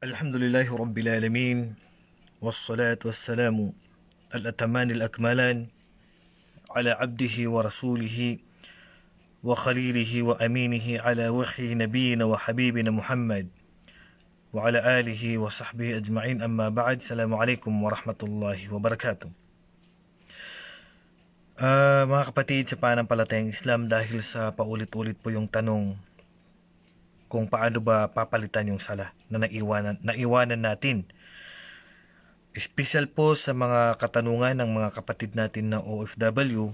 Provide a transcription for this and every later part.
الحمد لله رب العالمين والصلاة والسلام الأتمان الأكملان على عبده ورسوله وخليله وأمينه على وحي نبينا وحبيبنا محمد وعلى آله وصحبه أجمعين. أما بعد، السلام عليكم ورحمة الله وبركاته. Mga kapatid sa pananampalatayang Islam, dahil sa paulit-ulit po yung tanong kung paano ba papalitan yung sala na naiwanan natin. Espesyal po sa mga katanungan ng mga kapatid natin na OFW,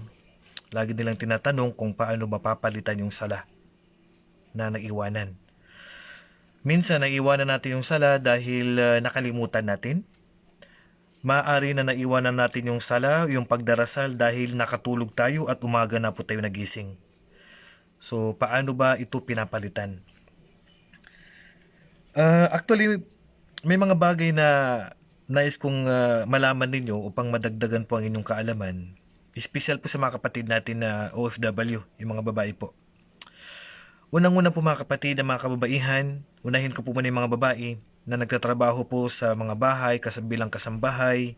lagi nilang tinatanong kung paano mapapalitan yung sala na naiwanan. Minsan naiwanan natin yung sala dahil nakalimutan natin. Maaari na naiwanan natin yung sala, yung pagdarasal, dahil nakatulog tayo at umaga na po tayo nagising. So, paano ba ito pinapalitan? Actually, may mga bagay na nais kong malaman ninyo upang madagdagan po ang inyong kaalaman. Espesyal po sa mga kapatid natin na OFW, yung mga babae po. Unang-una po mga kapatid, ang mga kababaihan, unahin ko po muna yung mga babae na nagtatrabaho po sa mga bahay, kasabilang kasambahay,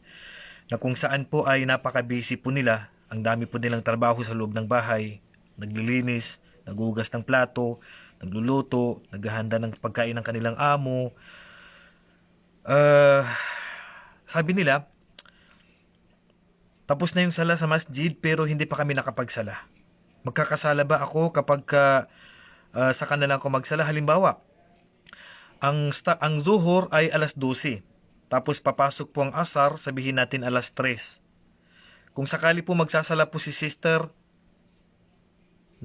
na kung saan po ay napaka-busy po nila. Ang dami po nilang trabaho sa loob ng bahay, naglilinis, nagugas ng plato, nagluluto, naghahanda ng pagkain ng kanilang amo. Sabi nila, tapos na yung sala sa masjid pero hindi pa kami nakapagsala. Magkakasala ba ako kapag sa kanilang ko magsala? Halimbawa, ang zuhur ay alas 12. Tapos papasok po ang asar, sabihin natin alas 3. Kung sakali po magsasala po si sister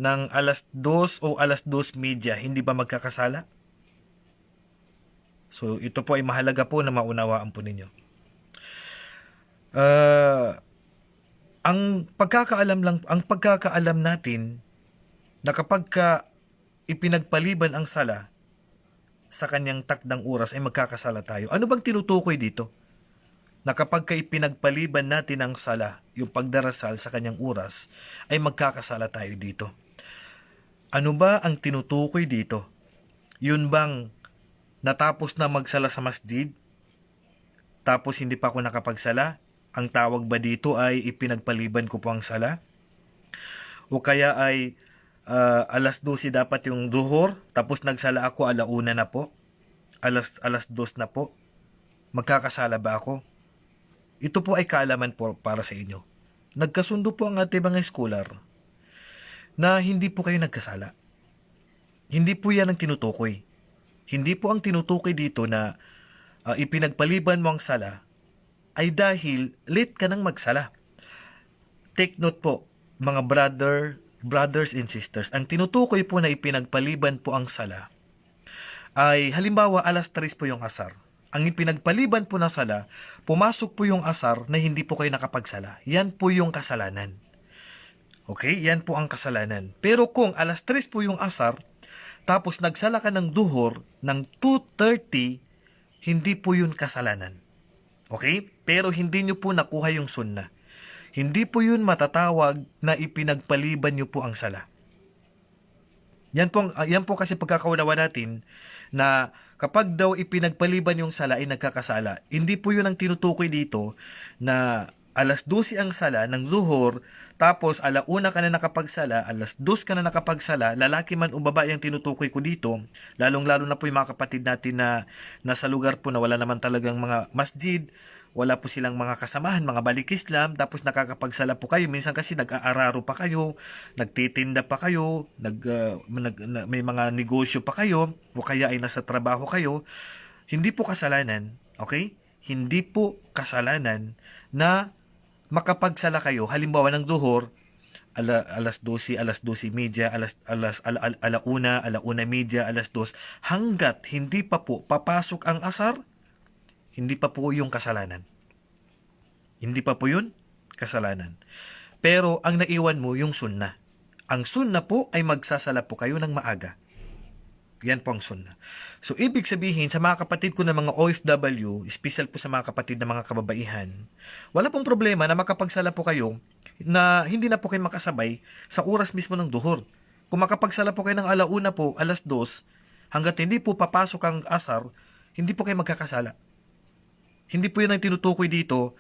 ng alas 2 o alas 2:30, hindi ba magkakasala? So, ito po ay mahalaga po na maunawaan po ninyo. Ang pagkakaalam natin na kapag ipinagpaliban ang sala sa kanyang takdang oras ay magkakasala tayo. Ano bang tinutukoy dito? Na kapag ipinagpaliban natin ang sala, yung pagdarasal sa kanyang oras, ay magkakasala tayo dito. Ano ba ang tinutukoy dito? Yun bang natapos na magsala sa masjid, tapos hindi pa ako nakapagsala? Ang tawag ba dito ay ipinagpaliban ko po ang sala? O kaya ay alas 12 dapat yung duhur, tapos nagsala ako alauna na po? Alas 2 na po? Magkakasala ba ako? Ito po ay kaalaman po para sa inyo. Nagkasundo po ang ating mga scholar na hindi po kayo nagkasala. Hindi po yan ang tinutukoy. Hindi po ang tinutukoy dito na ipinagpaliban mo ang sala ay dahil late ka nang magsala. Take note po, mga brothers and sisters, ang tinutukoy po na ipinagpaliban po ang sala ay halimbawa alas 3 po yung asar. Ang ipinagpaliban po ng sala, pumasok po yung asar na hindi po kayo nakapagsala. Yan po yung kasalanan. Okay? Yan po ang kasalanan. Pero kung alas 3 po yung asar, tapos nagsala ka ng duhur ng 2:30, hindi po yun kasalanan. Okay? Pero hindi nyo po nakuha yung sunnah. Hindi po yun matatawag na ipinagpaliban nyo po ang sala. Yan po kasi pagkakaunawa natin na kapag daw ipinagpaliban yung sala ay nagkakasala. Hindi po yun ang tinutukoy dito na alas 12 ang sala ng zuhur, tapos alauna ka na nakapagsala, alas 2 ka na nakapagsala, lalaki man o babae ang tinutukoy ko dito, lalong-lalo na po yung mga kapatid natin na nasa lugar po na wala naman talagang mga masjid, wala po silang mga kasamahan, mga balik Islam, tapos nakakapagsala po kayo. Minsan kasi nag-aararo pa kayo, nagtitinda pa kayo, may mga negosyo pa kayo, o kaya ay nasa trabaho kayo. Hindi po kasalanan, okay? Hindi po kasalanan na makapagsala kayo, halimbawa ng duhur, alas 12, alas 12:30, alauna, alauna-media, alas 2, hanggat hindi pa po papasok ang asar, hindi pa po yung kasalanan. Hindi pa po yun kasalanan. Pero ang naiwan mo yung sunnah. Ang sunnah po ay magsasala po kayo ng maaga. Yan po ang sunnah. So, ibig sabihin, sa mga kapatid ko na mga OFW, special po sa mga kapatid na mga kababaihan, wala pong problema na makapagsala po kayo na hindi na po kayo makasabay sa oras mismo ng duhur. Kung makapagsala po kayo ng alauna po, alas 2, hanggat hindi po papasok ang asar, hindi po kayo magkakasala. Hindi po yun ang tinutukoy dito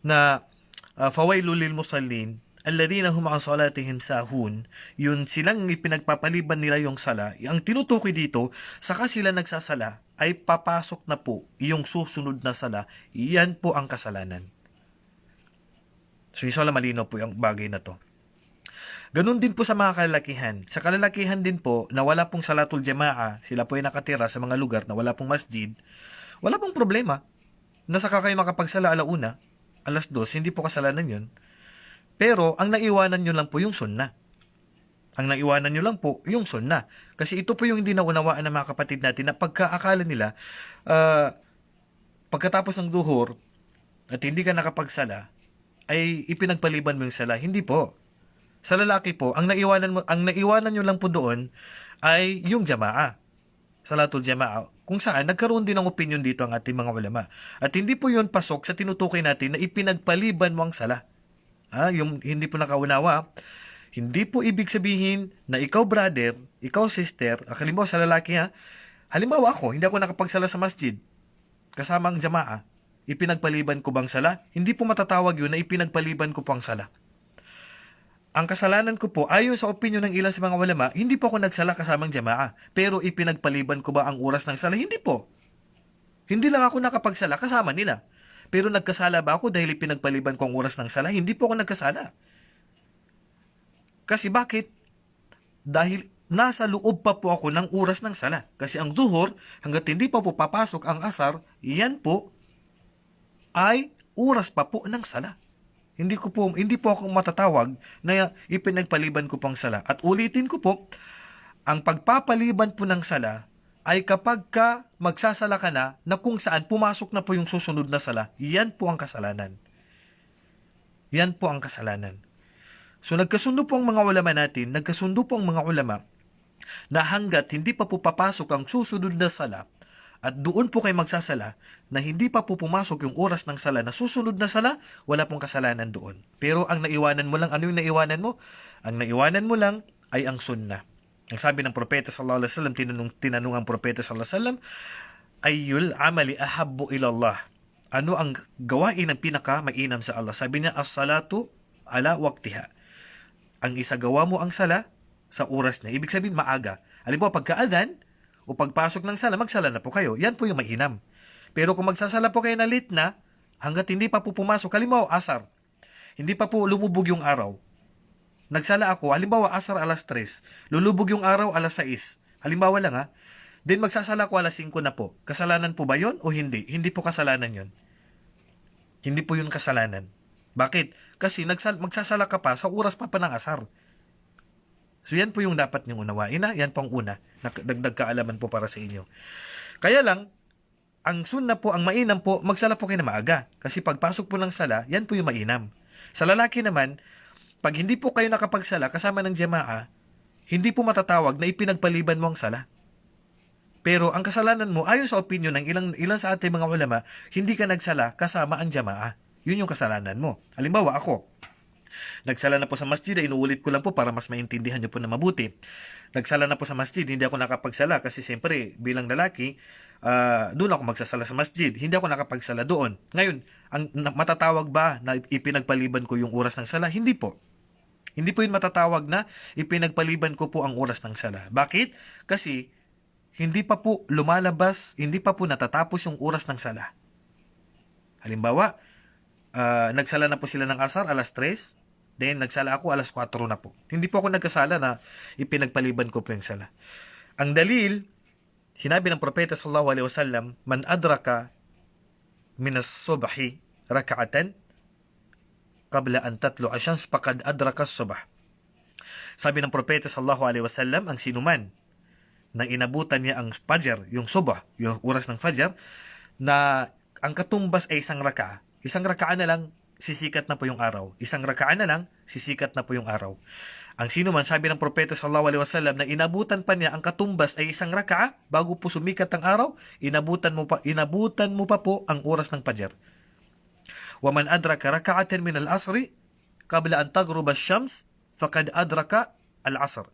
na fawailul lil musallin alladhina hum an salatihim sahun. Yun silang ipinagpapaliban nila yung sala. Ang tinutukoy dito, saka sila nagsasala, ay papasok na po yung susunod na sala. Yan po ang kasalanan. So inshallah malinaw po yung bagay na to. Ganun din po sa mga kalalakihan. Sa kalalakihan din po, na wala pong salatul jamaa, sila po ay nakatira sa mga lugar na wala pong masjid, wala pong problema. Nasaka kayo makapagsala alauna, alas 2, hindi po kasalanan yun. Pero, ang naiwanan nyo lang po yung sunnah. Ang naiwanan nyo lang po yung sunnah. Kasi ito po yung hindi naunawaan ng mga kapatid natin na pagkaakala nila, pagkatapos ng duhur, at hindi ka nakapagsala, ay ipinagpaliban mo yung sala. Hindi po. Sa lalaki po, ang naiwanan nyo lang po doon ay yung jamaa. Salatul jamaa. Kung saan, nagkaroon din ng opinion dito ang ating mga ulama. At hindi po yun pasok sa tinutukoy natin na ipinagpaliban mo ang sala. Yung hindi po nakaunawa, hindi po ibig sabihin na ikaw brother, ikaw sister, halimbawa sa lalaki halimbawa ako, hindi ako nakapagsala sa masjid, kasama ang jamaa, ipinagpaliban ko bang sala? Hindi po matatawag yun na ipinagpaliban ko po ang sala. Ang kasalanan ko po, ayon sa opinion ng ilan sa mga ulama, hindi po ako nagsala kasamang jamaa. Pero ipinagpaliban ko ba ang oras ng sala? Hindi po. Hindi lang ako nakapagsala kasama nila. Pero nagkasala ba ako dahil ipinagpaliban ko ang oras ng sala? Hindi po ako nagkasala. Kasi bakit? Dahil nasa loob pa po ako ng oras ng sala. Kasi ang duhur, hanggat hindi pa po papasok ang asar, yan po ay oras pa po ng sala. Hindi po ako matatawag na ipinagpaliban ko pang sala. At ulitin ko po, ang pagpapaliban po ng sala ay kapag ka magsasala ka na kung saan pumasok na po yung susunod na sala, yan po ang kasalanan. Yan po ang kasalanan. So nagkasundo po ang mga ulama natin, nagkasundo po ang mga ulama na hanggat hindi pa po papasok ang susunod na sala at doon po kayo magsasala na hindi pa po pumasok yung oras ng sala na susunod na sala, wala pong kasalanan doon. Pero ang naiwanan mo lang, ano yung naiwanan mo? Ang naiwanan mo lang ay ang sunnah. Ang sabi ng propeta sallallahu alaihi wasallam, tinanong ang propeta sallallahu alaihi wasallam, ayyul amali ahabbu ila Allah? Ano ang gawain ng pinaka-mainam sa Allah? Sabi niya, as-salatu ala waqtiha. Ang isagawa mo ang sala sa oras na. Ibig sabihin, maaga. Halimbawa, pagka-adhan o pagpasok ng sala, magsala na po kayo. Yan po yung mainam. Pero kung magsasala po kayo na late na, hanggat hindi pa po pumasok, halimbawa, asar, hindi pa po lumubog yung araw, nagsala ako, halimbawa asar alas 3, lulubog yung araw alas 6. Halimbawa lang then magsasala ko alas 5 na po. Kasalanan po ba yon o hindi? Hindi po kasalanan yon. Hindi po yun kasalanan. Bakit? Kasi magsasala ka pa sa oras pa ng asar. So yan po yung dapat niyong unawain yan po ang una. Dagdag kaalaman po para sa inyo. Kaya lang, ang sunna po, ang mainam po, magsala po kayo na maaga. Kasi pagpasok po ng sala, yan po yung mainam. Sa lalaki naman, pag hindi po kayo nakapagsala kasama ng jamaa, hindi po matatawag na ipinagpaliban mo ang sala. Pero ang kasalanan mo, ayon sa opinion ng ilan sa ating mga ulama, hindi ka nagsala kasama ang jamaa. Yun yung kasalanan mo. Halimbawa ako, nagsala na po sa masjid, inuulit ko lang po para mas maintindihan nyo po na mabuti. Nagsala na po sa masjid, hindi ako nakapagsala kasi siyempre bilang lalaki, doon ako magsasala sa masjid. Hindi ako nakapagsala doon. Ngayon, matatawag ba na ipinagpaliban ko yung oras ng sala? Hindi po. Hindi po yun matatawag na ipinagpaliban ko po ang oras ng sala. Bakit? Kasi hindi pa po lumalabas, hindi pa po natatapos yung oras ng sala. Halimbawa, nagsala na po sila ng asar alas 3, then nagsala ako alas 4 na po. Hindi po ako nagkasala na ipinagpaliban ko po yung sala. Ang dalil, sinabi ng propeta sallallahu alaihi wasallam, man adraka minas subhi raka'atan qabla an tatlu asyams faqad adraka as-subh. Sabi ng propeta sallallahu alaihi wasallam, ang sinuman na inabutan niya ang fajr, yung subh, yung oras ng fajr, na ang katumbas ay isang raka'a na lang, sisikat na po yung araw. Isang raka'a na lang, sisikat na po yung araw. Ang sinuman, sabi ng propeta sallallahu alaihi wasallam, na inabutan pa niya ang katumbas ay isang raka'a bago po sumikat ang araw, inabutan mo pa po ang oras ng fajr. وَمَنْ أَدْرَكَ رَكَعَةً مِنَ الْعَصْرِ قَبْلَ أَنْ تَغْرُبَ الشَّمْسِ فَقَدْ أَدْرَكَ الْعَصْرِ.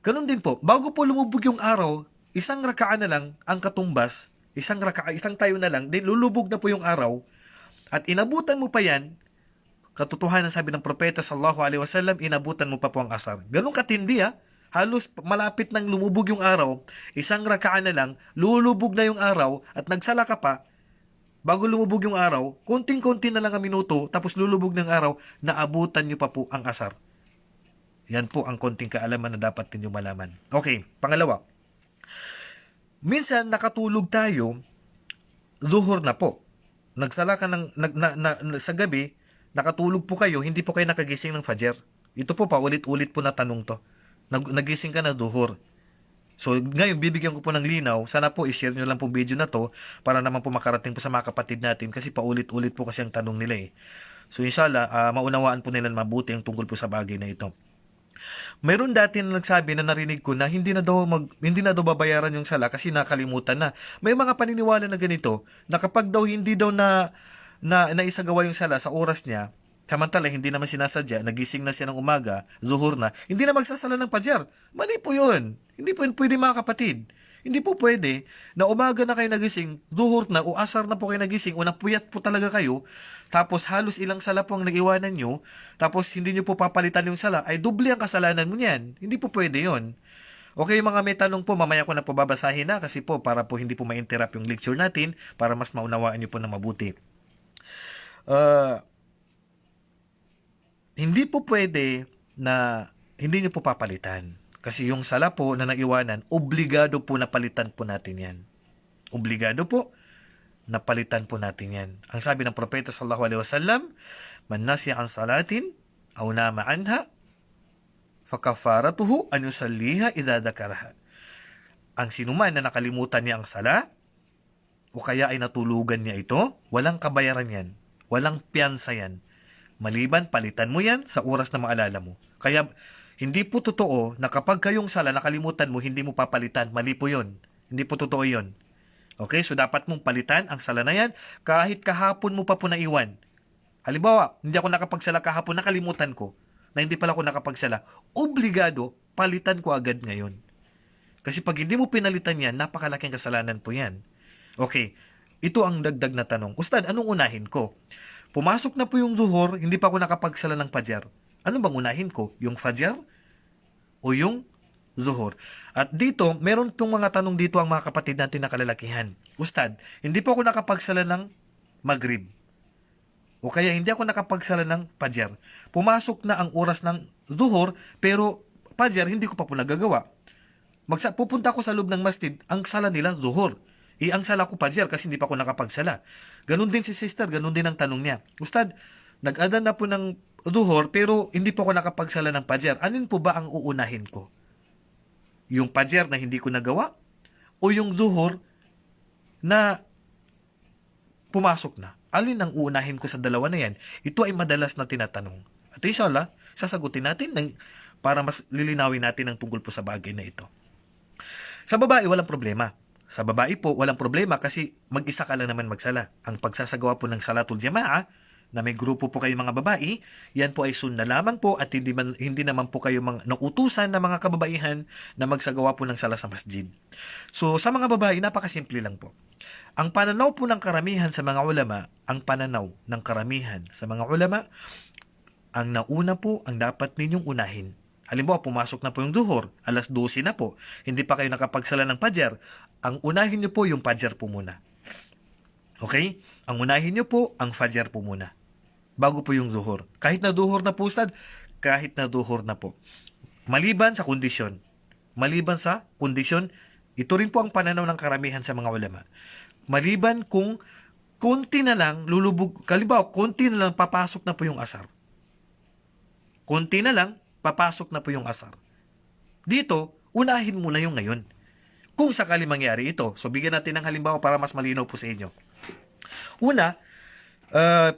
Ganun din po, bago po lumubog yung araw, isang raka'a na lang ang katumbas, isang tayo na lang, then lulubog na po yung araw, at inabutan mo pa yan, katotohanan sabi ng propeta sallallahu alaihi wasallam, inabutan mo pa po ang asar. Ganun katindi ha. Halos malapit nang lumubog yung araw, isang rakaan na lang, lulubog na yung araw, at nagsala ka pa, bago lumubog yung araw, konting-konti na lang ang minuto, tapos lulubog ng araw, naabutan nyo pa po ang asar. Yan po ang konting kaalaman na dapat ninyo malaman. Okay, pangalawa. Minsan nakatulog tayo, zuhur na po. Nagsala ka sa gabi, nakatulog po kayo, hindi po kayo nakagising ng fajr. Ito po paulit-ulit po na tanong to. Nagising ka na zuhur. So, ngayon, bibigyan ko po ng linaw. Sana po, i-share nyo lang po video na to para naman po makarating po sa mga kapatid natin kasi paulit-ulit po kasi ang tanong nila eh. So, inshallah, maunawaan po nila mabuti ang tungkol po sa bagay na ito. Mayroon dati na nagsabi na narinig ko na hindi na daw babayaran yung sala kasi nakalimutan na. May mga paniniwala na ganito na kapag daw hindi daw naisagawa yung sala sa oras niya, samantala hindi naman sinasadya, nagising na siya ng umaga, zuhur na, hindi na magsasala ng fajr. Mali po yun. Hindi po yun pwede mga kapatid. Hindi po pwede na umaga na kayo nagising, zuhur na o asar na po kayo nagising o napuyat po talaga kayo, tapos halos ilang sala po ang nag-iwanan nyo, tapos hindi nyo po papalitan yung sala, ay doble ang kasalanan mo niyan. Hindi po pwede yun. Okay, mga may tanong po, mamaya ko na po babasahin na kasi po para po hindi po ma-interrupt yung lecture natin para mas maunawaan nyo po na mabuti. Hindi po pwede na hindi nyo po papalitan. Kasi yung sala po na naiwanan, obligado po na palitan po natin yan. Obligado po na palitan po natin yan. Ang sabi ng propeta sallallahu alaihi wasallam, man nasiya an salatin, aw nama anha, fakafaratuhu an yusalliha idha dakaraha. Ang sinuman na nakalimutan niya ang sala, o kaya ay natulugan niya ito, walang kabayaran yan. Walang piyansa yan. Maliban, palitan mo yan sa oras na maalala mo. Kaya, hindi po totoo na kapag kayong sala nakalimutan mo, hindi mo papalitan. Mali po yun. Hindi po totoo yun. Okay, so dapat mong palitan ang sala na yan kahit kahapon mo pa po naiwan. Halimbawa, hindi ako nakapagsala kahapon, nakalimutan ko na hindi pala ako nakapagsala. Obligado, palitan ko agad ngayon. Kasi pag hindi mo pinalitan yan, napakalaking kasalanan po yan. Okay, ito ang dagdag na tanong. Ustad, anong unahin ko? Pumasok na po yung zuhur, hindi pa ako nakapagsala ng fajr. Ano bang unahin ko? Yung fajr o yung zuhur? At dito, meron pong mga tanong dito ang mga kapatid natin na kalalakihan. Ustad, hindi po ako nakapagsala ng maghrib. O kaya hindi ako nakapagsala ng fajr. Pumasok na ang oras ng zuhur, pero fajr hindi ko pa po nagagawa. Pupunta ako sa loob ng masjid, ang sala nila zuhur. Ang sala ko fajr kasi hindi pa ako nakapagsala. Ganun din si sister, ganun din ang tanong niya. Ustad, nag-adan na po ng zuhur pero hindi po ako nakapagsala ng fajr. Anin po ba ang uunahin ko? Yung fajr na hindi ko nagawa o yung zuhur na pumasok na? Alin ang uunahin ko sa dalawa na yan? Ito ay madalas na tinatanong. At inshallah, sasagutin natin para mas lilinawin natin ang tungkol po sa bagay na ito. Sa babae, walang problema. Sa babae po, walang problema kasi mag-isa ka lang naman magsala. Ang pagsasagawa po ng salatul jamaa, na may grupo po kayo mga babae, yan po ay sunna lamang po at hindi naman po kayo nautusan na mga kababaihan na magsagawa po ng sala sa masjid. So, sa mga babae, napakasimple lang po. Ang pananaw po ng karamihan sa mga ulama, ang nauna po ang dapat ninyong unahin. Halimbawa, pumasok na po yung duhur, alas 12 na po, hindi pa kayo nakapagsala ng fajr, ang unahin nyo po yung fajr po muna. Okay? Ang unahin nyo po, ang fajr po muna. Bago po yung duhur. Kahit na duhur na po, Ustad, kahit na duhur na po. Maliban sa kondisyon, ito rin po ang pananaw ng karamihan sa mga ulama. Maliban kung konti na lang, halimbawa, konti na lang, papasok na po yung asar. Konti na lang, papasok na po yung asar. Dito, unahin muna yung ngayon. Kung sakali mangyari ito, so bigyan natin ng halimbawa para mas malinaw po sa inyo. Una,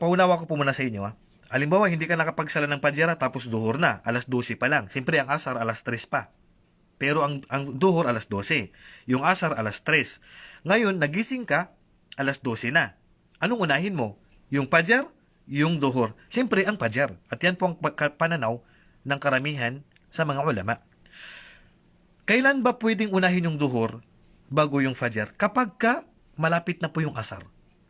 paunawa ko po muna sa inyo. Halimbawa, hindi ka nakapagsala ng fajr tapos duhur na, alas 12 pa lang. Siyempre, ang asar alas 3 pa. Pero ang duhur alas 12. Yung asar alas 3. Ngayon, nagising ka, alas 12 na. Anong unahin mo? Yung fajr, yung duhur. Siyempre, ang fajr. At yan po ang pananaw ng karamihan sa mga ulama. Kailan ba pwedeng unahin yung duhur bago yung fajr? Kapag ka malapit na po yung asar.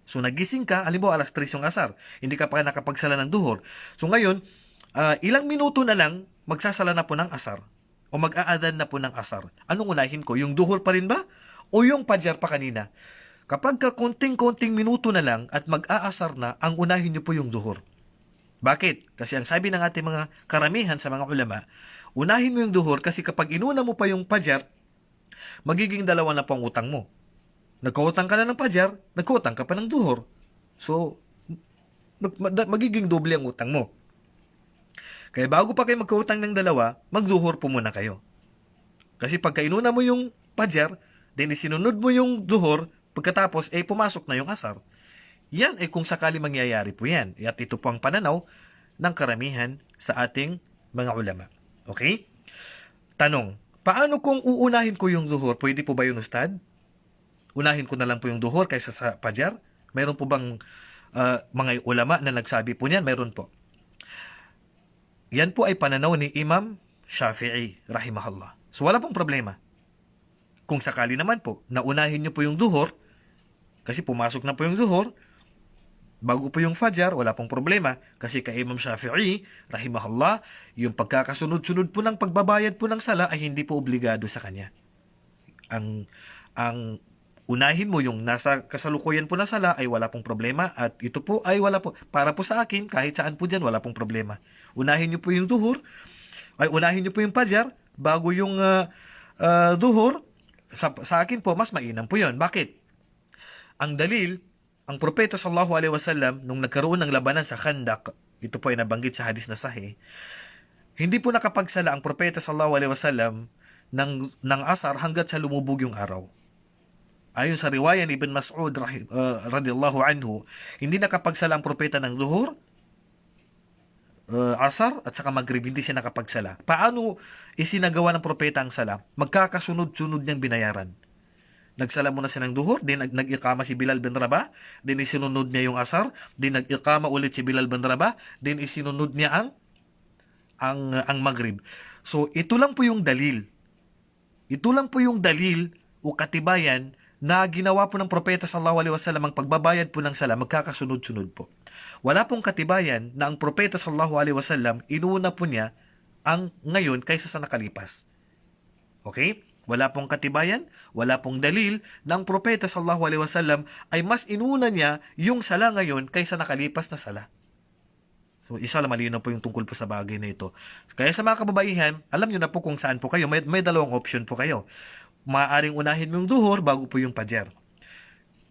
So nagising ka, halimbawa alas 3 yung asar, hindi ka pa nakapagsala ng duhur. So ngayon, ilang minuto na lang, magsasala na po ng asar o mag-aadan na po ng asar. Anong unahin ko? Yung duhur pa rin ba? O yung fajar pa kanina? Kapag ka konting-konting minuto na lang at mag-aasar na, ang unahin nyo po yung duhur. Bakit? Kasi ang sabi ng ating mga karamihan sa mga ulama, unahin mo yung duhur kasi kapag inuna mo pa yung fajar, magiging dalawa na po ang utang mo. Nagkautang ka na ng fajar, nagkautang ka pa ng duhur. So, magiging doble ang utang mo. Kaya bago pa kayo magkautang ng dalawa, magduhur po muna kayo. Kasi pagka inuna mo yung fajar, then isinunod mo yung duhur, pagkatapos, pumasok na yung asar. Yan kung sakali mangyayari po yan. At ito po ang pananaw ng karamihan sa ating mga ulama. Okay? Tanong, paano kung uunahin ko yung duhur? Pwede po ba yun, Ustad? Unahin ko na lang po yung duhur kaysa sa fajar? Meron po bang mga ulama na nagsabi po niyan? Meron po. Yan po ay pananaw ni Imam Shafi'i, rahimahullah. So wala pong problema. Kung sakali naman po, naunahin nyo po yung duhur, kasi pumasok na po yung duhur, bago po yung fajar, wala pong problema. Kasi kay Imam Shafi'i, rahimahullah, yung pagkakasunod-sunod po ng pagbabayad po ng sala ay hindi po obligado sa kanya. Ang unahin mo yung nasa kasalukuyan po ng sala ay wala pong problema at ito po ay wala po. Para po sa akin, kahit saan po dyan, wala pong problema. Unahin nyo po yung duhur, ay unahin nyo po yung fajar, bago yung duhur, sa akin po, mas mainam po yun. Bakit? Ang dalil, ang propeta sallallahu alaihi wasallam, nung nagkaroon ng labanan sa Khandaq, ito po ay nabanggit sa hadis na sahih, hindi po nakapagsala ang propeta sallallahu alaihi wasallam ng asar hanggat sa lumubog yung araw. Ayon sa riwaya ni Ibn Mas'ud radiyallahu anhu, hindi nakapagsala ang propeta ng duhur, asar at saka maghrib, hindi siya nakapagsala. Paano isinagawa ng propeta ang sala? Magkakasunod-sunod niyang binayaran. Nagsala muna siya ng duhur, din nag-iqama si Bilal bin Rabah, din isinunod niya yung asar, din nag-iqama ulit si Bilal bin Rabah, din isinunod niya ang maghrib. So ito lang po yung dalil. Ito lang po yung dalil o katibayan na ginawa po ng propeta sallallahu alaihi wasallam ang pagbabayad po ng sala magkakasunod-sunod po. Wala pong katibayan na ang propeta sallallahu alaihi wasallam inuna po niya ang ngayon kaysa sa nakalipas. Okay? Wala pong katibayan, wala pong dalil na ang propeta sallallahu alaihi wasallam ay mas inuna niya yung sala ngayon kaysa nakalipas na sala. So, isa lang malinaw po yung tungkol po sa bagay na ito. Kaya sa mga kababaihan, alam nyo na po kung saan po kayo. May dalawang option po kayo. Maaaring unahin mo yung duhur bago po yung fajar.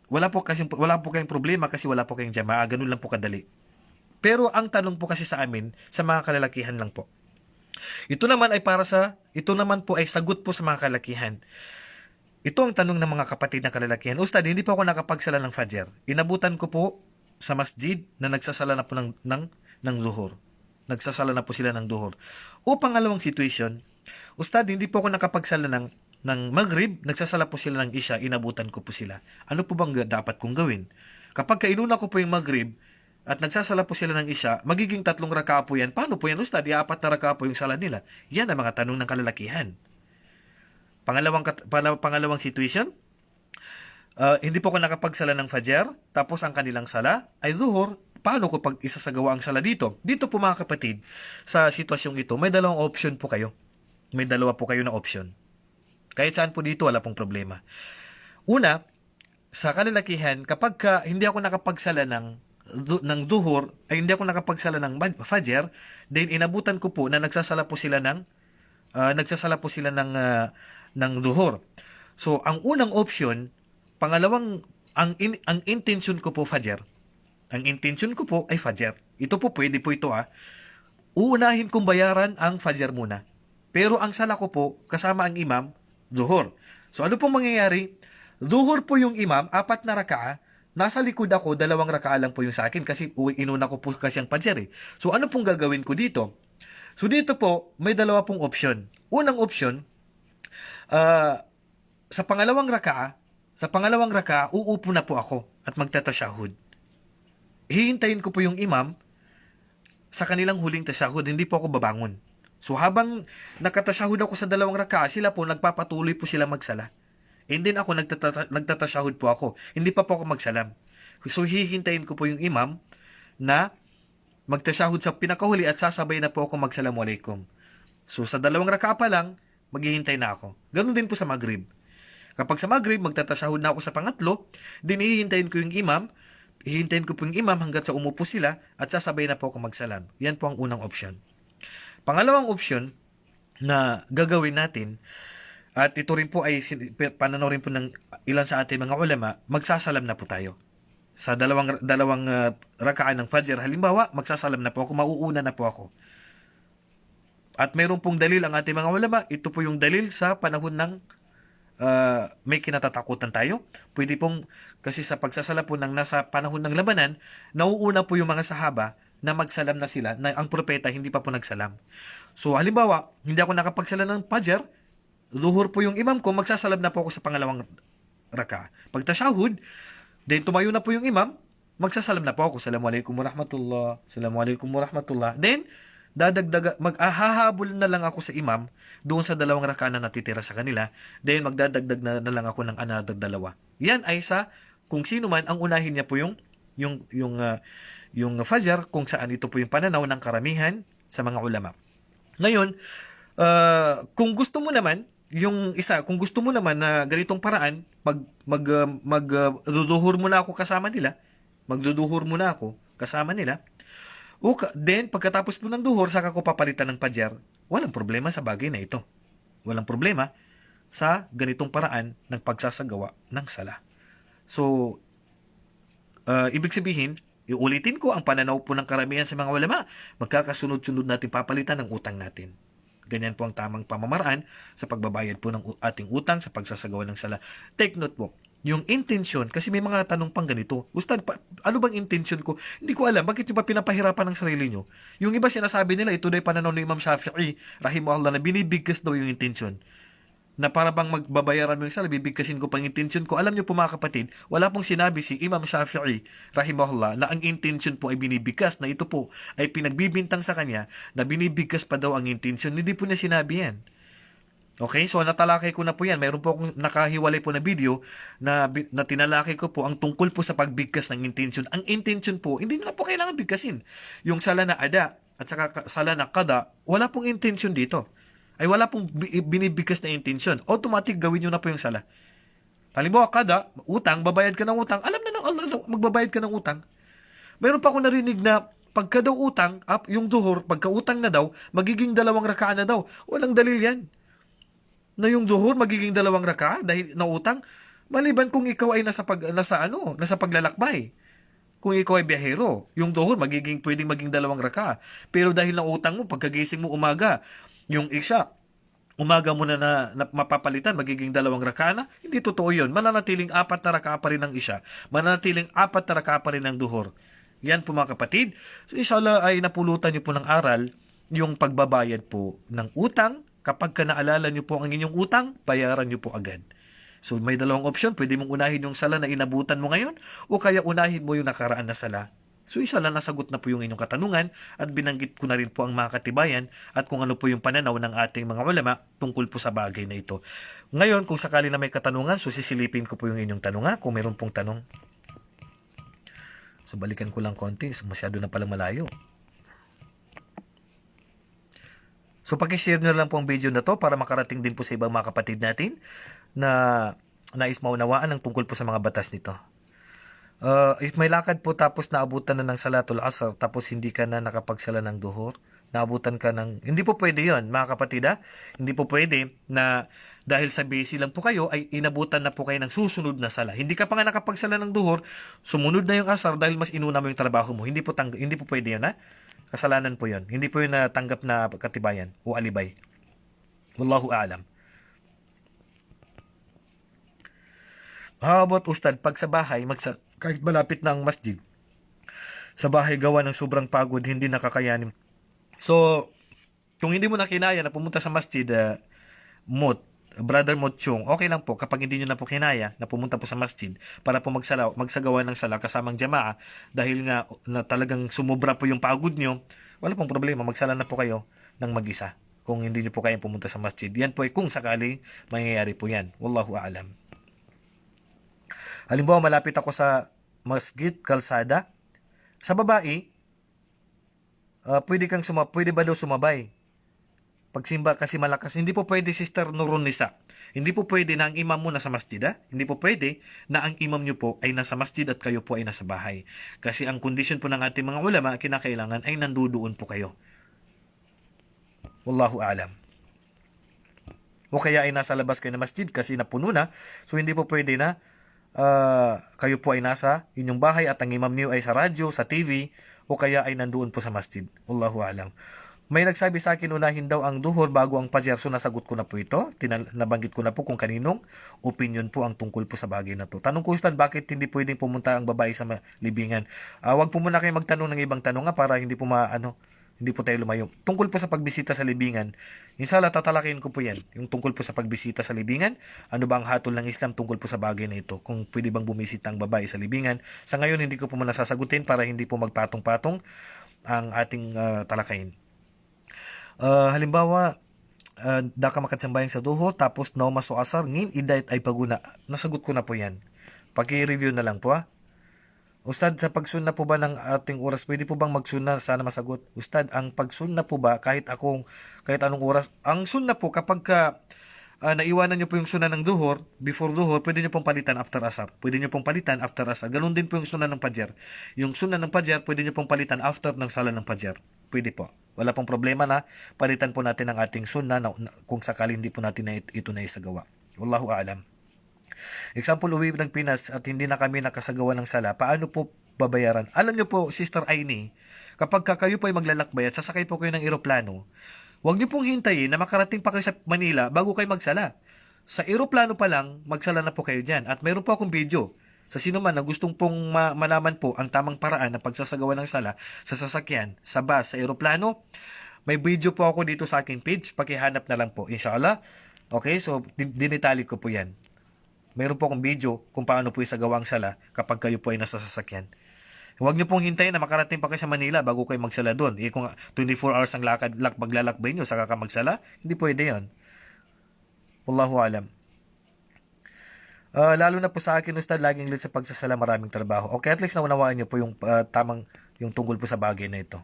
Wala po kayong problema kasi wala po kayong jamaa. Ganun lang po kadali. Pero ang tanong po kasi sa amin, sa mga kalalakihan lang po. Ito naman po ay sagot po sa mga kalalakihan. Ito ang tanong ng mga kapatid na kalalakihan. Ustad, hindi po ako nakapagsala ng fajar. Inabutan ko po sa masjid na nagsasala na po ng duhur. Nagsasala na po sila ng duhur. O pangalawang situation, Ustad, hindi po ako nakapagsala ng maghrib, nagsasala po sila ng isya, inabutan ko po sila. Ano po bang dapat kong gawin? Kapag kainuna ko po yung maghrib, at nagsasala po sila ng isya, magiging 3 raka po yan. Paano po yan, Ustad? 4 na raka po yung sala nila. Yan ang mga tanong ng kalalakihan. Pangalawang situation, hindi po ako nakapagsala ng fajar, tapos ang kanilang sala ay zuhur. Paano ko pag isasagawa ang sala dito? Dito po mga kapatid, sa sitwasyong ito, may dalawang option po kayo. May dalawa po kayo na option. Kahit saan po dito, wala pong problema. Una, sa kalalakihan, kapag hindi ako nakapagsala ng duhur, ay hindi ako nakapagsala ng fajar, then inabutan ko po na nagsasala po sila ng duhur. So, ang unang option, ang intention ko po fajar. Ang intention ko po ay fajar. Ito po, pwede po ito Uunahin kong bayaran ang fajar muna. Pero ang sala ko po, kasama ang imam, duhur. So ano pong mangyayari? Duhur po yung imam, 4 na raka'a. Nasa likod ako, 2 raka'a lang po yung sa akin kasi inuna ko po kasi ang fajar So ano pong gagawin ko dito? So dito po, may dalawa pong option. Unang option, sa pangalawang raka'a, uupo na po ako at magtatasyahud. Hihintayin ko po yung imam sa kanilang huling tasyahud, hindi po ako babangon. So habang nakatasyahud ako sa 2 raka'a, sila po nagpapatuloy po sila magsala. And then ako, nagtatashahud po ako. Hindi pa po ako magsalam. So, hihintayin ko po yung imam na magtashahud sa pinakahuli at sasabay na po ako magsalamu alaikum. So, sa 2 raka pa lang, maghihintay na ako. Ganun din po sa Maghrib. Kapag sa Maghrib, magtatashahud na ako sa pangatlo, din hihintayin ko yung imam, hihintayin ko po yung imam hanggat sa umupo sila at sasabay na po ako magsalam. Yan po ang unang option. Pangalawang option na gagawin natin, at ito rin po ay pananaw rin po ng ilan sa ating mga ulama, magsasalam na po tayo. Sa dalawang rakaan ng Fajr, halimbawa, magsasalam na po ako, mauuna na po ako. At mayroon pong dalil ang ating mga ulama, ito po yung dalil sa panahon ng may kinatatakutan tayo. Pwede pong, kasi sa pagsasala po ng nasa panahon ng labanan, nauuna po yung mga sahaba na magsalam na sila, na ang propeta hindi pa po nagsalam. So, halimbawa, hindi ako nakapagsala ng Fajr, luhur po yung imam ko, magsasalam na po ako sa pangalawang raka. Pag tashahud, then tumayo na po yung imam, magsasalam na po ako, Assalamualaikum warahmatullah, Assalamualaikum warahmatullah. Then, maghahabol na lang ako sa imam doon sa 2 raka na natitira sa kanila. Then, magdadagdag na lang ako ng another 2. Yan ay sa kung sino man ang unahin niya po yung Fajr, kung saan ito po yung pananaw ng karamihan sa mga ulama. Ngayon, kung gusto mo naman, kung gusto mo naman na ganitong paraan, magduduhur mo na ako kasama nila, then, pagkatapos po ng duhur, saka ko papalitan ng Fajr, walang problema sa bagay na ito. Walang problema sa ganitong paraan ng pagsasagawa ng sala. So, ibig sabihin, iulitin ko ang pananaw po ng karamihan sa mga ulama, magkakasunod-sunod natin papalitan ng utang natin. Ganyan po ang tamang pamamaraan sa pagbabayad po ng ating utang sa pagsasagawa ng sala. Take note po, yung intention, kasi may mga tanong pang ganito, Ustad, ano bang intention ko? Hindi ko alam, bakit yung pa pinapahirapan ng sarili nyo? Yung iba sinasabi nila, ito na yung pananaw ni Imam Shafi'i, rahimahullah, na binibigkas daw yung intention. Na para bang magbabayaran mo yung sala, bibigkasin ko pang intention ko. Alam nyo po mga kapatid, wala pong sinabi si Imam Shafi'i, rahimahullah, na ang intention po ay binibigkas, na ito po ay pinagbibintang sa kanya, na binibigkas pa daw ang intention. Hindi po niya sinabi yan. Okay, so natalakay ko na po yan. Mayroon po akong nakahiwalay po na video na tinalakay ko po ang tungkol po sa pagbigkas ng intention. Ang intention po, hindi na po kailangan bigkasin. Yung sala na ada at saka sala na kada, wala pong intention dito. Ay wala pong binibigkas na intention. Automatic gawin nyo na po yung sala. Halimbawa, kada, utang, babayad ka ng utang. Alam na ng Allah, magbabayad ka ng utang. Mayroon pa akong narinig na pagka daw utang, yung duhur, pagka utang na daw, magiging 2 rakaan na daw. Walang dalil yan. Na yung duhur magiging 2 raka dahil nautang, maliban kung ikaw ay nasa paglalakbay. Kung ikaw ay biyahero, yung duhur pwedeng maging 2 raka. Pero dahil nautang mo, pagkagising mo umaga, yung isya, umaga mo na mapapalitan, magiging 2 raka na, hindi totoo yun. Mananatiling 4 na raka pa rin ng isya. Mananatiling 4 na raka pa rin ng duhur. Yan po mga kapatid. So inshallah ay napulutan niyo po ng aral yung pagbabayad po ng utang. Kapag ka naalala nyo po ang inyong utang, bayaran nyo po agad. So may 2 option, pwede mong unahin yung sala na inabutan mo ngayon, o kaya unahin mo yung nakaraan na sala. So inshallah nasagot na po yung inyong katanungan, at binanggit ko na rin po ang mga katibayan at kung ano po yung pananaw ng ating mga ulama tungkol po sa bagay na ito. Ngayon, kung sakali na may katanungan, so sisilipin ko po yung inyong tanungan kung mayroon pong tanong. So balikan ko lang konti, so masyado na palang malayo. So, pakishare nyo lang po ang video na to para makarating din po sa ibang mga kapatid natin na nais maunawaan ang tungkol po sa mga batas nito. If may lakad po tapos naabutan na ng Salatul Asr tapos hindi ka na nakapagsala ng duhur, naabutan ka ng... Hindi po pwede yon mga kapatid ha? Hindi po pwede na dahil sa busy lang po kayo ay inabutan na po kayo ng susunod na sala. Hindi ka pa nga nakapagsala ng duhur, sumunod na yung asar dahil mas inuna mo yung trabaho mo. Hindi po pwede yun ha? Kasalanan po yun. Hindi po yun natanggap na katibayan o alibay. Wallahu a'lam. How about Ustad, pag sa bahay, kahit malapit na ang masjid, sa bahay gawa ng sobrang pagod, hindi nakakayanin. So, kung hindi mo na kinaya na pumunta sa masjid, Brother Motchung, okay lang po kapag hindi nyo na po kinaya na pumunta po sa masjid para po magsagawa ng sala kasamang jamaa dahil nga na talagang sumobra po yung pagod nyo, wala pong problema, magsala na po kayo ng mag-isa kung hindi nyo po kayang pumunta sa masjid. Yan po ay kung sakali mangyayari po yan. Wallahu a'lam. Halimbawa, malapit ako sa masjid, kalsada. Sa babae, pwede ba daw sumabay? Pagsimba kasi malakas. Hindi po pwede, Sister Nurun Nisa. Hindi po pwede na ang imam mo nasa masjid, ha? Hindi po pwede na ang imam nyo po ay nasa masjid at kayo po ay nasa bahay. Kasi ang kondisyon po ng ating mga ulama, kinakailangan ay nandudoon po kayo. Wallahu a'lam. O kaya ay nasa labas kayo ng masjid kasi napuno na. So hindi po pwede na kayo po ay nasa inyong bahay at ang imam niyo ay sa radyo, sa TV, o kaya ay nandoon po sa masjid. Wallahu a'lam. May nagsabi sa akin, unahin daw ang duhur bago ang fajr. So nasagot ko na po ito. Nabanggit ko na po kung kaninong opinion po ang tungkol po sa bagay na to. Tanong ko, Ustad, bakit hindi pwedeng pumunta ang babae sa libingan? Wag po muna kayo magtanong ng ibang tanong para hindi po hindi po tayo lumayo. Tungkol po sa pagbisita sa libingan, inshallah tatalakin ko po yan. Yung tungkol po sa pagbisita sa libingan, ano ba ang hatol ng Islam tungkol po sa bagay na ito? Kung pwede bang bumisita ang babae sa libingan. Sa ngayon, hindi ko po muna sasagutin para hindi po magpatong-patong ang ating talakayin. Halimbawa, da ka makatsambayang sa duho, tapos na maso asar, ngin idayt ay paguna. Nasagot ko na po yan. Paki-review na lang po, ha. Ustad, sa pagsunna po ba ng ating oras, pwede po bang magsunna? Sana masagot. Ustad, ang pagsunna po ba, kahit anong oras, ang sunna po, kapag naiwanan nyo po yung sunna ng duhor, before duhor, pwede nyo pong palitan after asar. Pwede nyo pong palitan after asar. Ganun din po yung sunna ng pajar. Yung sunna ng pajar, pwede nyo pong palitan after ng sala ng pajar. Pwede po. Wala pong problema na palitan po natin ang ating sunna kung sakali hindi po natin ito na isagawa. Wallahu a'lam. Example, uwi ng Pinas at hindi na kami nakasagawa ng sala. Paano po babayaran? Alam nyo po, Sister Aini, kapag kayo po ay maglalakbay at sasakay po kayo ng eroplano, huwag nyo pong hintayin na makarating pa kayo sa Manila bago kayo magsala. Sa eroplano pa lang, magsala na po kayo dyan. At mayroon po akong video sa sino man na gustong pong malaman po ang tamang paraan ng pagsasagawa ng sala sa sasakyan, sa bus, sa eroplano. May video po ako dito sa aking page. Pakihanap na lang po, inshallah. Okay, so dinitali ko po yan. Mayroon po akong video kung paano po isagawa ang sala kapag kayo po ay nasa sasakyan. Huwag niyo pong hintayin na makarating pa kayo sa Manila bago kayo magsala doon. Kung 24 hours ang paglalakbay niyo, saka ka magsala, hindi pwede yon. Wallahu alam. Lalo na po sa akin, Ustad, laging late sa pagsasala, maraming trabaho. Okay, at least naunawaan niyo po yung yung tungkol po sa bagay na ito.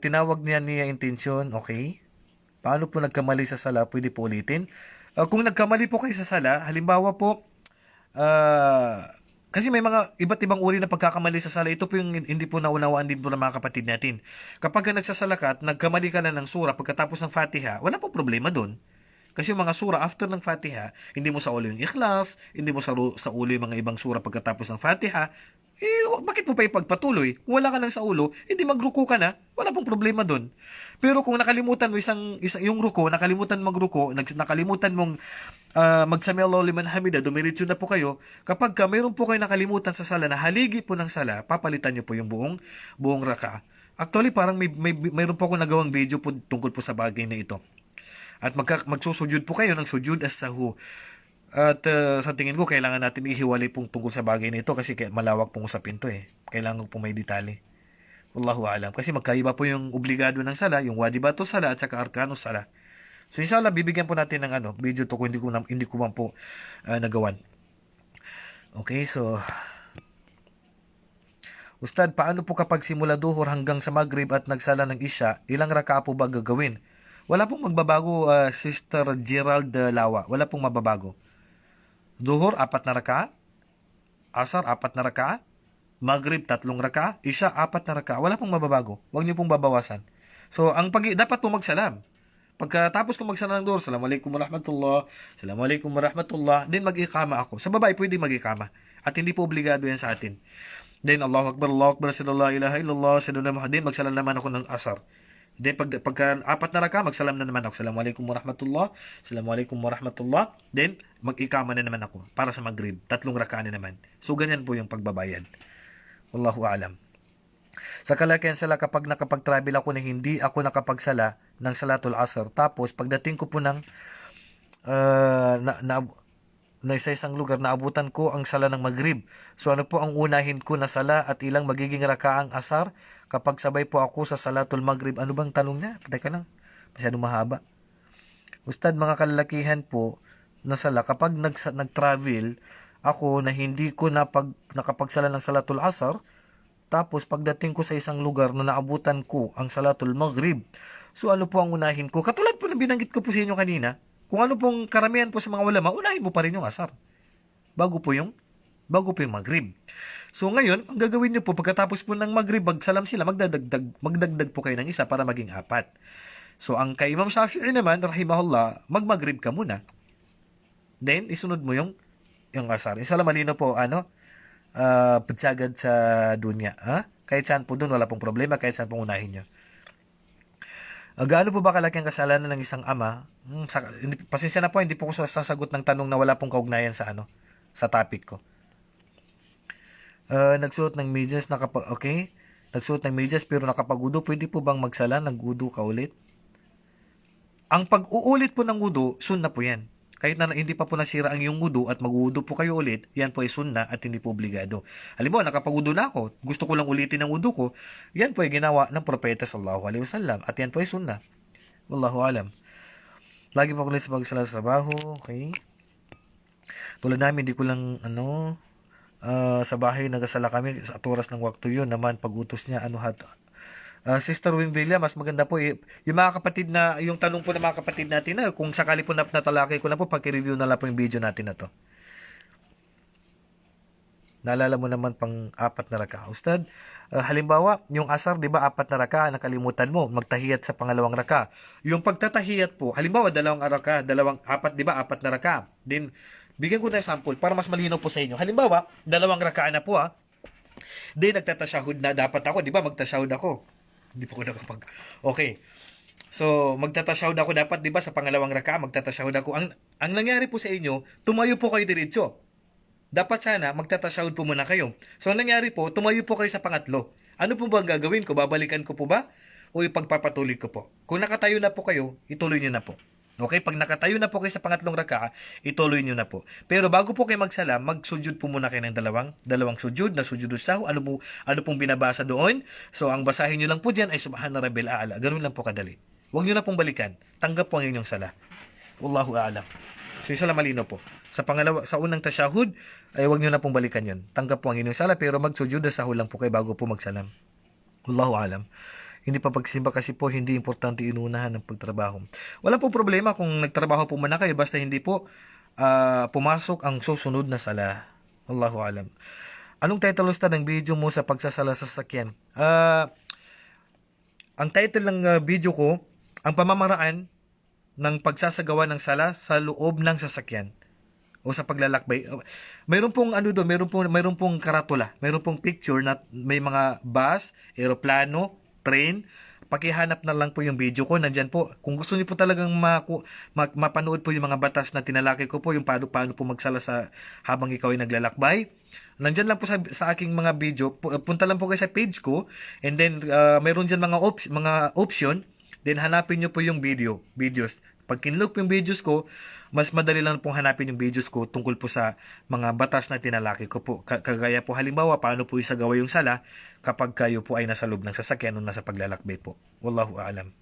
Tinawag niya intensyon, okay? Paano po nagkamali sa sala? Pwede po ulitin. Kung nagkamali po kayo sa sala, halimbawa po, kasi may mga iba't ibang uri na pagkakamali sa sala. Ito po yung hindi po naunawaan din po ng mga kapatid natin. Kapag nagsasala ka at nagkamali ka na ng sura pagkatapos ng Fatiha, wala pong problema doon. Kasi yung mga sura after ng Fatiha, hindi mo sa ulo yung Ikhlas, hindi mo sa ulo yung mga ibang sura pagkatapos ng Fatiha, bakit mo pa ipagpatuloy? Kung wala ka lang sa ulo, hindi magruko ka na, wala pong problema doon. Pero kung nakalimutan mo yung ruko, nakalimutan magruko, nakalimutan mong magsami Allahu liman hamida, dumiretso na po kayo, kapag mayroon po kayo nakalimutan sa sala na haligi po ng sala, papalitan niyo po yung buong raka. Actually, parang mayroon po ako nagawang video po tungkol po sa bagay na ito. At magsusujud po kayo ng sujud as-sahu. At sa tingin ko, kailangan natin ihiwalay pong tungkol sa bagay na ito kasi malawak pong usapin to eh. Kailangan po may detalye. Wallahu alam. Kasi magkaiba po yung obligado ng sala, yung wajibato sala at saka arkano sala. So inshallah, bibigyan po natin ng video to kung hindi ko man po nagawan. Okay, so Ustad, paano po kapag simula duhur hanggang sa Maghrib at nagsala ng Isya, ilang raka po ba gagawin? Wala pong magbabago, Sister Gerald Lawa. Wala pong mababago. Duhur, 4 na raka. Asar, 4 na raka. Maghrib, 3 raka. Isya, 4 na raka. Wala pong mababago. Huwag niyo pong babawasan. So, dapat po magsalam. Pagkatapos ko magsalam ng duhur, Assalamualaikum warahmatullah, Assalamualaikum warahmatullah, then mag-ikama ako. Sa babae, pwede mag-ikama. At hindi po obligado yan sa atin. Then, Allahu Akbar, sallallahu ilaha illallah, sallallahu Muhammad, magsalam naman ako ng asar. Then pagka 4 na raka, magsalam na naman ako. Assalamualaikum warahmatullah. Assalamualaikum warahmatullah. Then mag-ikama na naman ako para sa Maghrib. 3 raka na naman. So ganyan po yung pagbabayad. Wallahu a'lam. Sa kalakihan sala, kapag nakapag-travel ako na hindi ako nakapagsala ng Salatul Asr, tapos pagdating ko po ng na isa-isang lugar, naabutan ko ang sala ng Maghrib. So ano po ang unahin ko na sala at ilang magiging rakaang asar kapag sabay po ako sa Salatul Maghrib? Ano bang tanong niya? Teka lang, masyadong mahaba. Ustad, mga kalalakihan po na sala, kapag nag-travel, ako na hindi ko nakapagsala ng Salatul Asar, tapos pagdating ko sa isang lugar na naabutan ko ang Salatul Maghrib. So ano po ang unahin ko? Katulad po na binanggit ko po sa inyo kanina, kung ano pong karamihan po sa mga ulama, unahin mo pa rin yung asar. Bago po yung bago po yung Maghrib. So ngayon, ang gagawin niyo po pagkatapos po ng Maghrib, magsalam sila, magdagdag po kayo ng isa para maging apat. So ang kay Imam Shafi'i naman, rahimahullah, mag-Maghrib ka muna. Then isunod mo yung asar. Isa lang malino po pagsagad sa dunya. Ha? Kahit saan po doon, wala pong problema. Kahit saan pong unahin nyo. Gaano po ba kalaki ang kasalanan ng isang ama? Pasensya na po, hindi po ko sasagot ng tanong na wala pong kaugnayan sa topic ko. Nagsuot ng medyas, okay? Nagsuot ng medyas pero nakapagudo. Pwede po bang magsala? Naggudo ka ulit? Ang pag-uulit po ng wudu, sunna po yan. Kahit na hindi pa po nasira ang iyong wudu at mag-wudu po kayo ulit, yan po ay sunna at hindi po obligado. Halimbawa, nakapag-wudu na ako, gusto ko lang ulitin ang wudu ko, yan po ay ginawa ng propeta sallallahu alaihi wasallam at yan po ay sunna. Wallahu alam. Lagi po ako sa pagsala sa trabaho, okay? Tulad namin, hindi ko lang, sa bahay nagasala kami sa oras ng waktu yun naman pag-utos niya, Sister Winvilla, mas maganda po yung mga kapatid na, yung tanong po ng mga kapatid natin na kung sakali po natalakay ko na po, pag-review na lang po yung video natin na to. Naalala mo naman pang 4 na raka. Ustad, halimbawa, yung asar, di ba, 4 na raka, nakalimutan mo, magtahiyat sa pangalawang raka. Yung pagtatahiyat po, halimbawa, 2 raka, 4, di ba, 4 na raka. Then, bigyan ko na sample para mas malinaw po sa inyo. Halimbawa, 2 raka na po Then, nagtatashahud na dapat ako, di ba, magtashahud ako. Hindi po ko nakapag... Okay. So, magtatashahud ako dapat, di ba, sa pangalawang raka, magtatashahud ako. Ang nangyari po sa inyo, tumayo po kayo diretso. Dapat sana, magtatashahud po muna kayo. So, ang nangyari po, tumayo po kayo sa pangatlo. Ano po ba ang gagawin ko? Babalikan ko po ba? O ipagpapatuloy ko po? Kung nakatayo na po kayo, ituloy nyo na po. Okay? Pag nakatayo na po kayo sa pangatlong raka, ituloy nyo na po. Pero bago po kayo magsalam, magsujud po muna kayo ng dalawang sujud, na sujud sahu. Ano pong binabasa doon? So, ang basahin nyo lang po dyan ay Subhana Rabbil A'la. Ganun lang po kadali. Huwag nyo na pong balikan. Tanggap po ang inyong sala. Wallahu a'lam. So, isa lang malino po. Sa unang tashahud, ay huwag nyo na pong balikan yun. Tanggap po ang inyong sala, pero magsujud sahu lang po kayo bago po magsalam. Wallahu a'lam. Hindi pa pagsimba kasi po, hindi importante inunahan ng pagtrabaho. Wala po problema kung nagtrabaho po muna kayo, basta hindi po pumasok ang susunod na sala. Allahu alam. Anong title ustad ng video mo sa pagsasala sa sasakyan? Ang title ng video ko, ang pamamaraan ng pagsasagawa ng sala sa loob ng sasakyan o sa paglalakbay. Mayroon pong mayroon pong karatula, mayroon pong picture na may mga bus, eroplano, train. Pakihanap na lang po yung video ko. Nandyan po. Kung gusto niyo po talagang mapanood po yung mga batas na tinalakay ko po, yung paano po magsala habang ikaw ay naglalakbay. Nandyan lang po sa aking mga video. Punta lang po kayo sa page ko. And then, mayroon dyan mga option. Then, hanapin niyo po yung videos. Pag kinlock po yung videos ko, mas madali lang pong hanapin yung videos ko tungkol po sa mga batas na tinalaki ko po. Kagaya po halimbawa, paano po isagawa yung sala kapag kayo po ay nasa loob ng sasakyan o nasa paglalakbay po. Wallahu a'lam.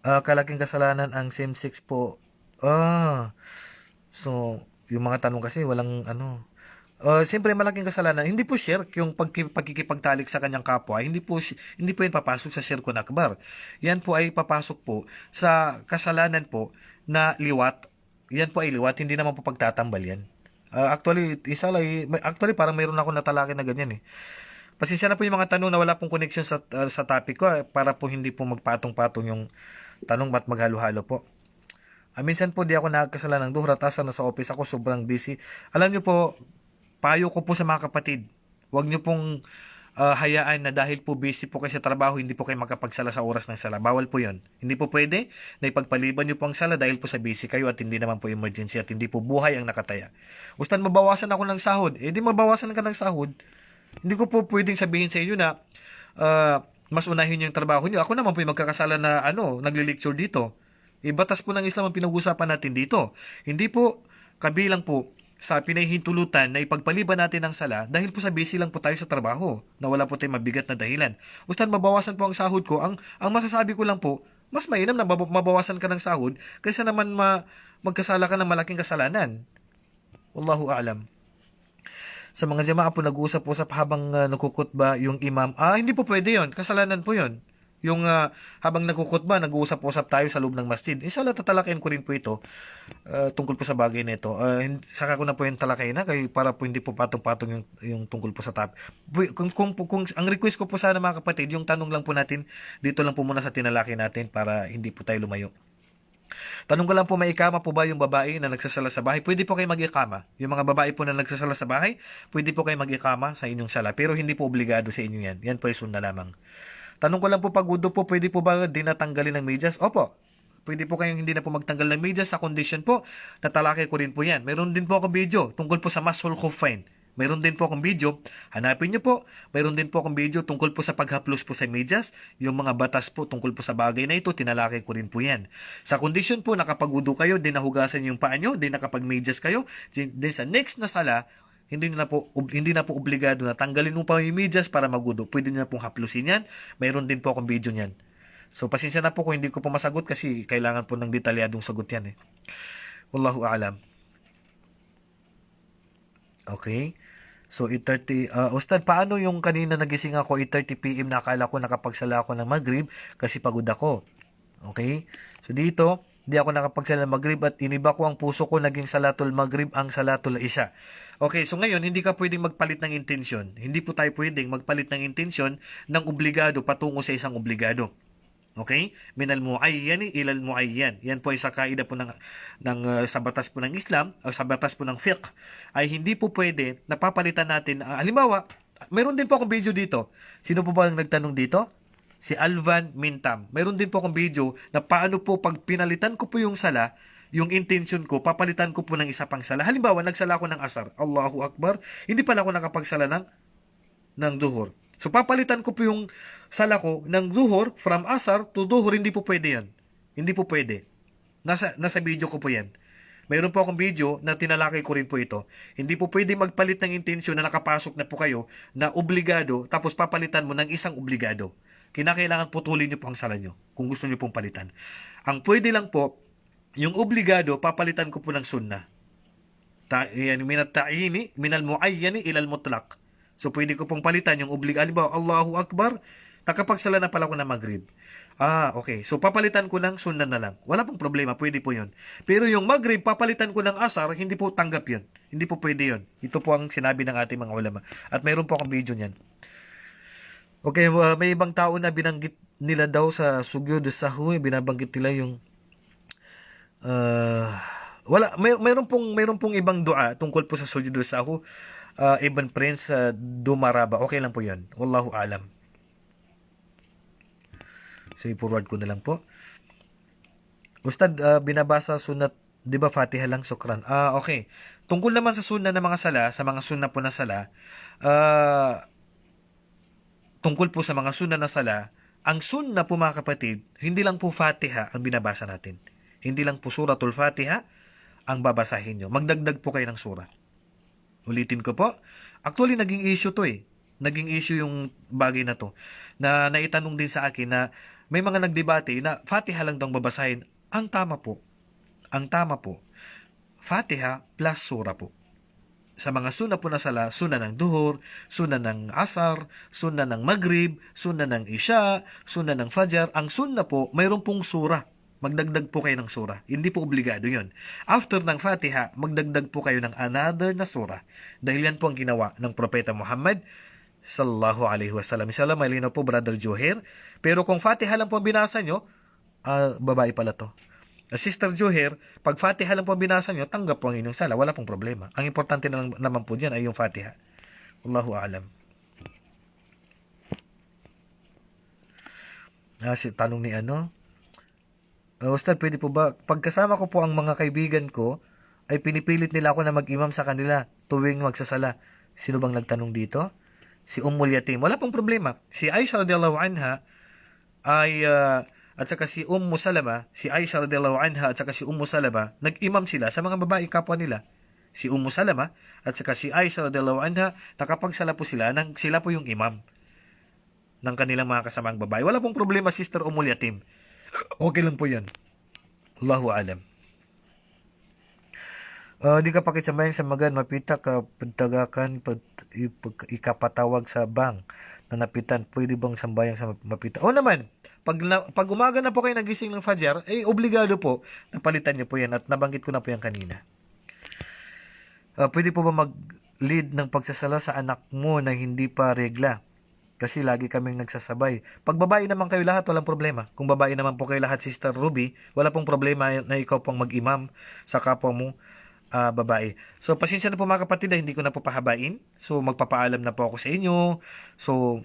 Kalaking kasalanan ang same-sex po. So, yung mga tanong kasi walang siyempre malaking kasalanan. Hindi po shirk yung pagkikipagtalik sa kanyang kapwa. Hindi po yan papasok sa shirkun akbar. Yan po ay papasok po sa kasalanan po na liwat. Yan po ay liwat, hindi naman po pagtatambal yan. Actually parang mayroon ako natalaki na ganyan eh. Pasensya na po yung mga tanong na wala pong connection sa topic ko para po hindi po magpatong-patong yung tanong at maghalo-halo po. Minsan po di ako nakakasala ng duhra, asa na sa office ako, sobrang busy. Alam niyo po, payo ko po sa mga kapatid, huwag niyo pong hayaan na dahil po busy po kayo sa trabaho, hindi po kayo makapagsala sa oras ng sala. Bawal po yon. Hindi po pwede na ipagpaliban niyo po ang sala dahil po sa busy kayo at hindi naman po emergency at hindi po buhay ang nakataya. Ustad, mabawasan ako ng sahod. Di mabawasan ka ng sahod. Hindi ko po pwedeng sabihin sa inyo na mas unahin yung trabaho niyo. Ako naman po yung magkakasala na nagli-lecture dito. Batas po ng Islam ang pinag-usapan natin dito. Hindi po kabilang po sa pinahihintulutan na ipagpaliban natin ang sala dahil po sa busy lang po tayo sa trabaho na wala po tayong mabigat na dahilan. Ustad, mabawasan po ang sahod ko. Ang masasabi ko lang po, mas mainam na mabawasan ka ng sahod kaysa naman magkasala ka ng malaking kasalanan. Wallahu a'lam. Sa mga jamaah po nag-uusap-usap habang nagkukutba yung imam, hindi po pwede yon. Kasalanan po yon. Yung habang nagkukutba, nag-uusap-usap tayo sa loob ng masjid. Inshallah, tatalakin ko rin po ito tungkol po sa bagay na ito. Saka ko na po yung talakay na kaya para po hindi po patong-patong yung tungkol po sa topic. Kung ang request ko po sana mga kapatid, yung tanong lang po natin, dito lang po muna sa tinalaki natin para hindi po tayo lumayo. Tanong ko lang po, may ikama po ba yung babae na nagsasala sa bahay? Pwede po kayo mag-ikama. Yung mga babae po na nagsasala sa bahay, pwede po kayo mag-ikama sa inyong sala. Pero hindi po obligado sa inyo yan. Yan po ay sunna lamang. Tanong ko lang po, pag wudu po, pwede po ba dinatanggalin ng medyas? Opo. Pwede po kayong hindi na po magtanggal ng medyas sa condition po. Natalaki ko rin po yan. Meron din po akong video tungkol po sa mashul khuffain. Mayroon din po akong video, hanapin nyo po. Mayroon din po akong video tungkol po sa paghaplos po sa medyas. Yung mga batas po tungkol po sa bagay na ito, tinalaki ko rin po yan. Sa condition po, nakapag-wudu kayo, din nahugasan yung paa nyo, din nakapag-medyas kayo, din sa next na sala, hindi na po obligado na tanggalin mo pa yung medyas para mag-wudu. Pwede na pong haplusin yan. Mayroon din po akong video niyan. So, pasensya na po kung hindi ko po masagot kasi kailangan po ng detalyadong sagot yan eh. Wallahu a'lam. Okay. So, 8:30, Ustad, paano yung kanina nagising ako 8:30 PM na akala ko nakapagsala ako ng Maghrib kasi pagod ako. Okay? So, dito, di ako nakapagsala ng Maghrib at iniba ko ang puso ko naging Salatul Maghrib ang Salatul Isha. Okay, so ngayon, hindi ka pwedeng magpalit ng intensyon. Hindi po tayo pwedeng magpalit ng intensyon ng obligado patungo sa isang obligado. Okay? Minal muayyani ilal muayyan. Yan po ay sa kaida po sa batas po ng Islam o sa batas po ng fiqh ay hindi po pwede napapalitan natin. Halimbawa, mayroon din po akong video dito. Sino po ba ang nagtanong dito? Si Alvan Mintam. Mayroon din po akong video na paano po pag pinalitan ko po yung sala, yung intention ko, papalitan ko po ng isa pang sala. Halimbawa, nagsala ko ng asar. Allahu Akbar. Hindi pala ako nakapagsala ng duhur. So, papalitan ko po yung sala ko ng duhur, from asar to duhur, hindi po pwede yan. Hindi po pwede. Nasa video ko po yan. Mayroon po akong video na tinalakay ko rin po ito. Hindi po pwede magpalit ng intensyon na nakapasok na po kayo na obligado, tapos papalitan mo ng isang obligado. Kinakailangan putulin niyo po ang sala niyo kung gusto niyo pong palitan. Ang pwede lang po, yung obligado, papalitan ko po ng sunnah. Minat ta'ini, minal muayyani ilal mutlaq. So, pwede ko pong palitan yung obligado. Halimbawa, Allahu Akbar, nakapagsala na pala ko na Maghrib. Okay. So, papalitan ko ng sunnah na lang. Wala pong problema. Pwede po yun. Pero yung Maghrib, papalitan ko ng asar, hindi po tanggap yun. Hindi po pwede yun. Ito po ang sinabi ng ating mga ulama. At mayroon po akong video niyan. Okay, may ibang tao na binanggit nila daw sa Sugyod Sahwi, binabanggit nila yung mayroon pong ibang dua tungkol po sa Sugyod Sahwi. Ibn Prince Dumaraba. Okay lang po yun. Wallahu alam. So, i-forward ko na lang po. Ustad, binabasa sunat, di ba Fatiha lang, sukran? Okay. Tungkol naman sa sunna ng mga sala, sa mga sunna po na sala, tungkol po sa mga sunna na sala, ang sunna po mga kapatid, hindi lang po Fatiha ang binabasa natin. Hindi lang po Suratul Fatiha ang babasahin nyo. Magdagdag po kayo ng surah. Ulitin ko po. Actually, naging issue to eh. Naging issue yung bagay na to. Na naitanong din sa akin na may mga nagdebate na Fatiha lang daw babasahin. Ang tama po, Fatiha plus surah po. Sa mga sunna po na sala, sunna ng duhur, sunna ng asar, sunna ng maghrib, sunna ng isya, sunna ng fajar. Ang sunna po, mayroon pong surah. Magdagdag po kayo ng surah. Hindi po obligado yon. After ng Fatiha, magdagdag po kayo ng another na surah. Dahil yan po ang ginawa ng Propeta Muhammad sallallahu alaihi wasallam. Inshallah, malinaw po, Brother Joher. Pero kung Fatiha lang po binasa nyo, babae pala to. Sister Joher, pag Fatiha lang po binasa nyo, tanggap po ang inyong sala. Wala pong problema. Ang importante naman po dyan ay yung Fatiha. Wallahu a'lam. Tanong ni Ustad, pwede po ba, pagkasama ko po ang mga kaibigan ko, ay pinipilit nila ako na mag-imam sa kanila tuwing magsasala. Sino bang nagtanong dito? Si Yatim. Wala pong problema. Si Aisha radhiyallahu anha ay, at saka si Salama, si Aisha radhiyallahu anha at saka si Salama, nag-imam sila sa mga babae kapwa nila. Si Salama at saka si Aisha radhiyallahu anha, nakapagsala po sila, sila po yung imam ng kanilang mga kasamang babae. Wala pong problema, Sister Yatim. Okay lang po yan. Allahu alam. Di ka pakisamayan sa magan, mapita ka, pagtagakan, ikapatawag sa bang na napitan, pwede bang sambayang sa mapita? O naman, pag umaga na po kayo nagising ng Fajar, obligado po, napalitan niyo po yan at nabanggit ko na po yan kanina. Pwede po ba mag-lead ng pagsasala sa anak mo na hindi pa regla? Kasi lagi kaming nagsasabay. Pag babae naman kayo lahat, walang problema. Kung babae naman po kayo lahat, Sister Ruby, wala pong problema na ikaw pong mag-imam sa kapwa mo babae. So, pasensya na po mga kapatid na hindi ko na po pahabain. So, magpapaalam na po ako sa inyo. So,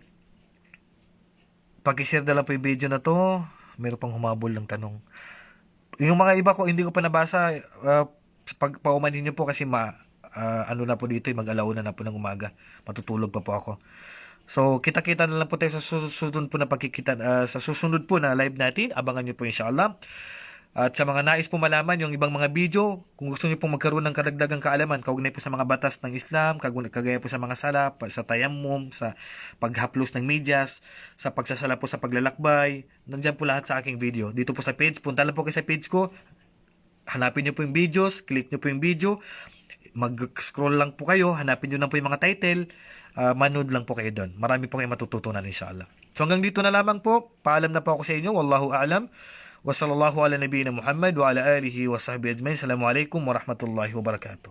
pag-share na lang po yung video na to. Meron pang humabol ng tanong. Yung mga iba ko, hindi ko pa nabasa. Pag paumanhin nyo po kasi ano na po dito, mag-alauna na po ng umaga. Matutulog pa po ako. So, kita-kita na lang po tayo sa susunod po na pagkikita, sa susunod po na live natin. Abangan nyo po inshallah. At sa mga nais po malaman yung ibang mga video, kung gusto niyo pong magkaroon ng karagdagang kaalaman, kaugnay po sa mga batas ng Islam, kagaya po sa mga sala, sa tayammum, sa paghaplos ng medyas, sa pagsasala po sa paglalakbay, nandyan po lahat sa aking video. Dito po sa page, punta lang po kayo sa page ko, hanapin niyo po yung videos, click niyo po yung video, mag-scroll lang po kayo, hanapin niyo lang po yung mga title, manood lang po kayo doon. Marami po kayong matututunan inshallah. So hanggang dito na lamang po, paalam na po ako sa inyo, wallahu a'lam. Wa sallallahu ala nabiyyina Muhammad wa ala alihi wa sahbihi ajma'in. Assalamualaikum warahmatullahi wabarakatuh.